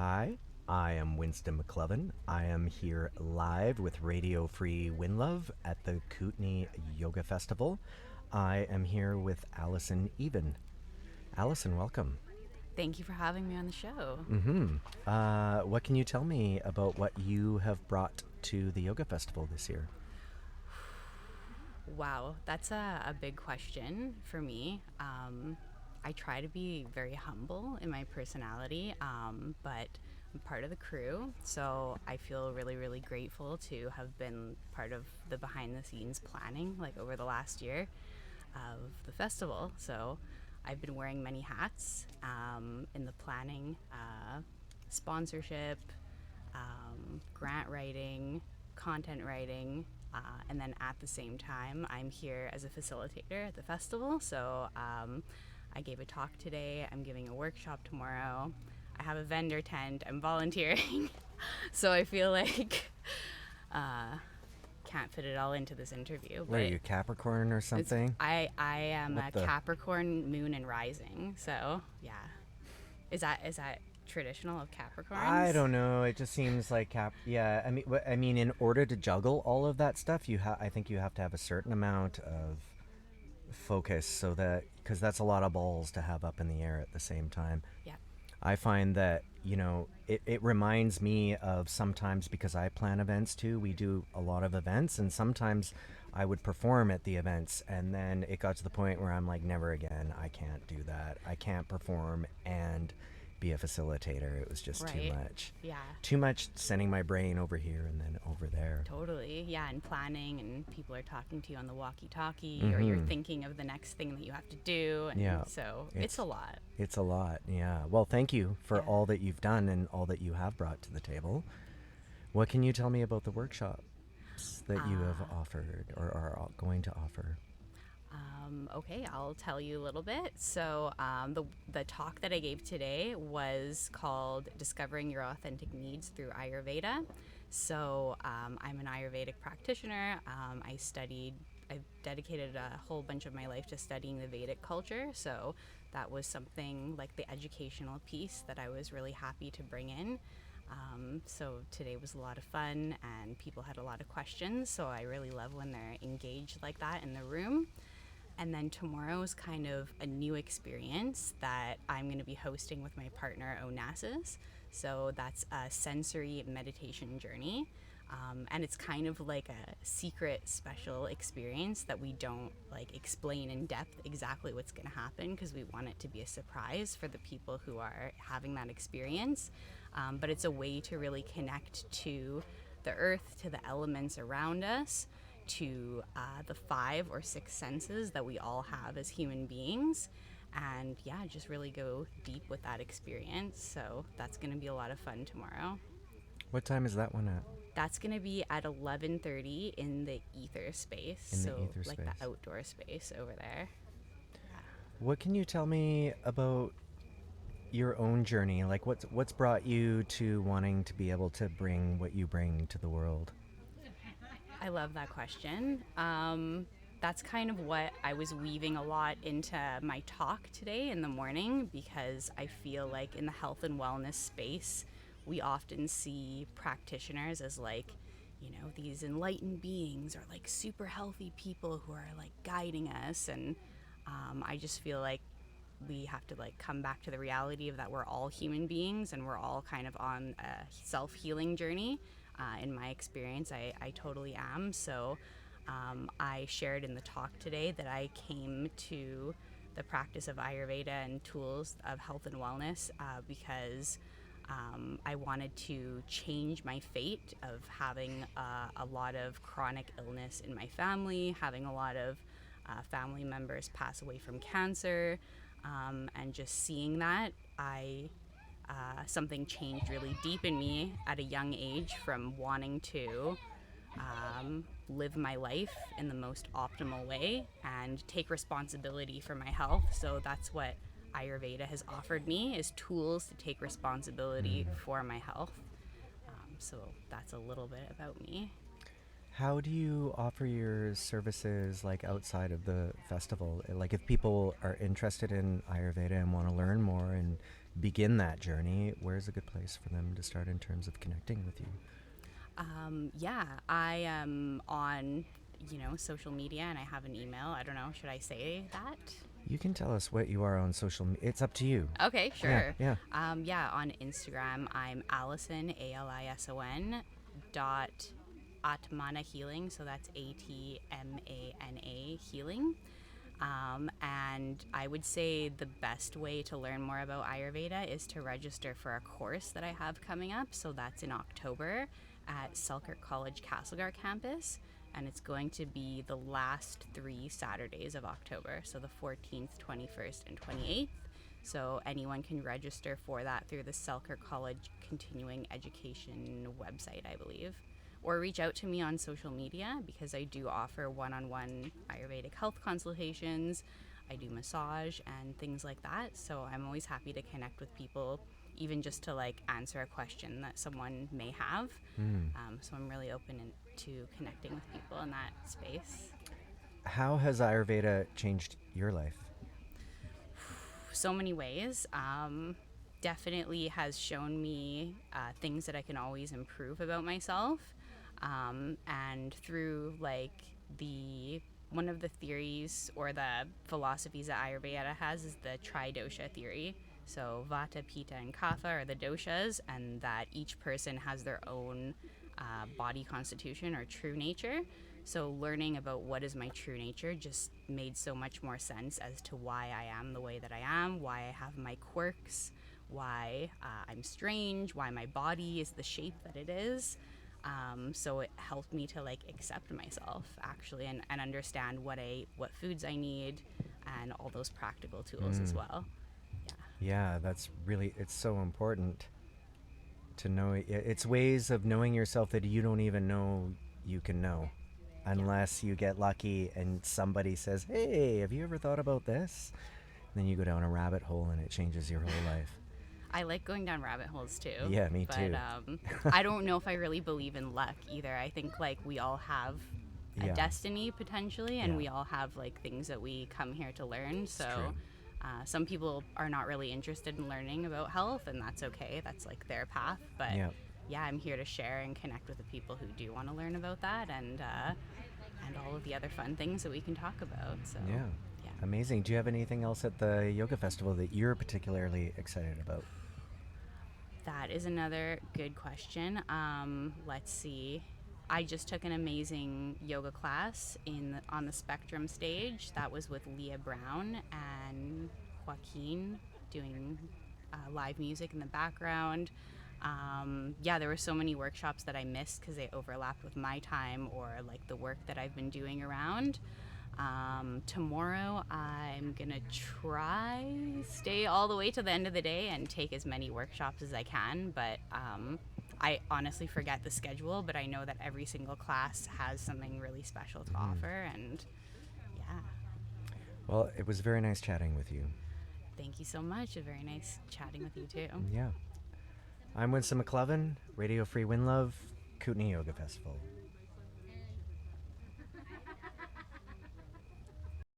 Hi, I am Winston McClellan. I am here live with Radio Free Winlove at the Kootenay Yoga Festival. I am here with Alison Evin. Alison, welcome. Thank you for having me on the show. What can you tell me about what you have brought to the Yoga Festival this year? Wow, that's a big question for me. I try to be very humble in my personality, but I'm part of the crew, so I feel really, really grateful to have been part of the behind the scenes planning like over the last year of the festival. So I've been wearing many hats in the planning, sponsorship, grant writing, content writing, and then at the same time, I'm here as a facilitator at the festival. So I gave a talk today, I'm giving a workshop tomorrow, I have a vendor tent, I'm volunteering. So I feel like can't fit it all into this interview. What are you, Capricorn or something? I am a Capricorn moon and rising. So yeah, is that traditional of Capricorns? I don't know. It just seems like Yeah, I mean, in order to juggle all of that stuff, I think you have to have a certain amount of focus, so that because that's a lot of balls to have up in the air at the same time. Yeah. I find that, it reminds me of sometimes, because I plan events too, we do a lot of events, and sometimes I would perform at the events, and then it got to the point where I'm like, never again, I can't do that. I can't perform and be a facilitator. It was just too much. Yeah. Too much sending my brain over here and then over there. Totally. Yeah, and planning, and people are talking to you on the walkie-talkie, or you're thinking of the next thing that you have to do. And Yeah. so it's a lot. It's a lot, yeah. Well, thank you for all that you've done and all that you have brought to the table. What can you tell me about the workshops that you have offered or are going to offer? Okay, I'll tell you a little bit. So the talk that I gave today was called Discovering Your Authentic Needs Through Ayurveda. So I'm an Ayurvedic practitioner. I dedicated a whole bunch of my life to studying the Vedic culture. So that was something like the educational piece that I was really happy to bring in. So today was a lot of fun and people had a lot of questions. So I really love when they're engaged like that in the room. And then tomorrow is kind of a new experience that I'm going to be hosting with my partner, Onassis. So that's a sensory meditation journey. And it's kind of like a secret special experience that we don't like explain in depth exactly what's going to happen, because we want it to be a surprise for the people who are having that experience. But it's a way to really connect to the earth, to the elements around us, to the 5 or 6 senses that we all have as human beings, and just really go deep with that experience. So that's going to be a lot of fun tomorrow. What time is that one at? That's going to be at 11:30 in the ether space. The outdoor space over there. What can you tell me about your own journey? Like, what's brought you to wanting to be able to bring what you bring to the world? I love that question. That's kind of what I was weaving a lot into my talk today in the morning, because I feel like in the health and wellness space, we often see practitioners as like, these enlightened beings, or like super healthy people who are like guiding us. And I just feel like we have to like come back to the reality of that we're all human beings and we're all kind of on a self-healing journey. In my experience, I totally am. So I shared in the talk today that I came to the practice of Ayurveda and tools of health and wellness because I wanted to change my fate of having a lot of chronic illness in my family, having a lot of family members pass away from cancer, and just seeing that, something changed really deep in me at a young age, from wanting to live my life in the most optimal way and take responsibility for my health. So that's what Ayurveda has offered me, is tools to take responsibility for my health. So that's a little bit about me. How do you offer your services like outside of the festival? Like if people are interested in Ayurveda and want to learn more and begin that journey, where's a good place for them to start in terms of connecting with you? Yeah, I am on, social media, and I have an email. I don't know, should I say that? You can tell us what you are on social media. It's up to you. Okay, sure. Yeah. Yeah, on Instagram, I'm Alison, Alison, dot Atmana Healing. So that's Atmana Healing. And I would say the best way to learn more about Ayurveda is to register for a course that I have coming up. So that's in October at Selkirk College Castlegar campus. And it's going to be the last 3 Saturdays of October. So the 14th, 21st, and 28th. So anyone can register for that through the Selkirk College Continuing Education website, I believe. Or reach out to me on social media, because I do offer one-on-one Ayurvedic health consultations. I do massage and things like that. So I'm always happy to connect with people, even just to answer a question that someone may have. So I'm really open to connecting with people in that space. How has Ayurveda changed your life? So many ways. Definitely has shown me things that I can always improve about myself. And through one of the theories or the philosophies that Ayurveda has is the tridosha theory. So Vata, Pitta, and Kapha are the doshas, and that each person has their own body constitution or true nature. So learning about what is my true nature just made so much more sense as to why I am the way that I am, why I have my quirks, why I'm strange, why my body is the shape that it is. So it helped me to accept myself actually, and understand what foods I need, and all those practical tools as well. Yeah, it's so important to know. It's ways of knowing yourself that you don't even know you can know, unless you get lucky and somebody says, hey, have you ever thought about this? And then you go down a rabbit hole and it changes your whole life. I like going down rabbit holes too. Yeah, me too. But I don't know if I really believe in luck either. I think we all have a destiny potentially, and we all have things that we come here to learn. So some people are not really interested in learning about health, and that's okay. That's their path. But I'm here to share and connect with the people who do want to learn about that, and all of the other fun things that we can talk about. So amazing. Do you have anything else at the yoga festival that you're particularly excited about? That is another good question. Let's see. I just took an amazing yoga class on the Spectrum stage. That was with Leah Brown and Joaquin doing live music in the background. There were so many workshops that I missed because they overlapped with my time or the work that I've been doing around. Tomorrow I'm gonna stay all the way to the end of the day and take as many workshops as I can, but I honestly forget the schedule, but I know that every single class has something really special to offer, and well, it was very nice chatting with you. Thank you so much. It was very nice chatting with you too. I'm Winston McLovin, Radio Free Winlove, Kootenay Yoga Festival.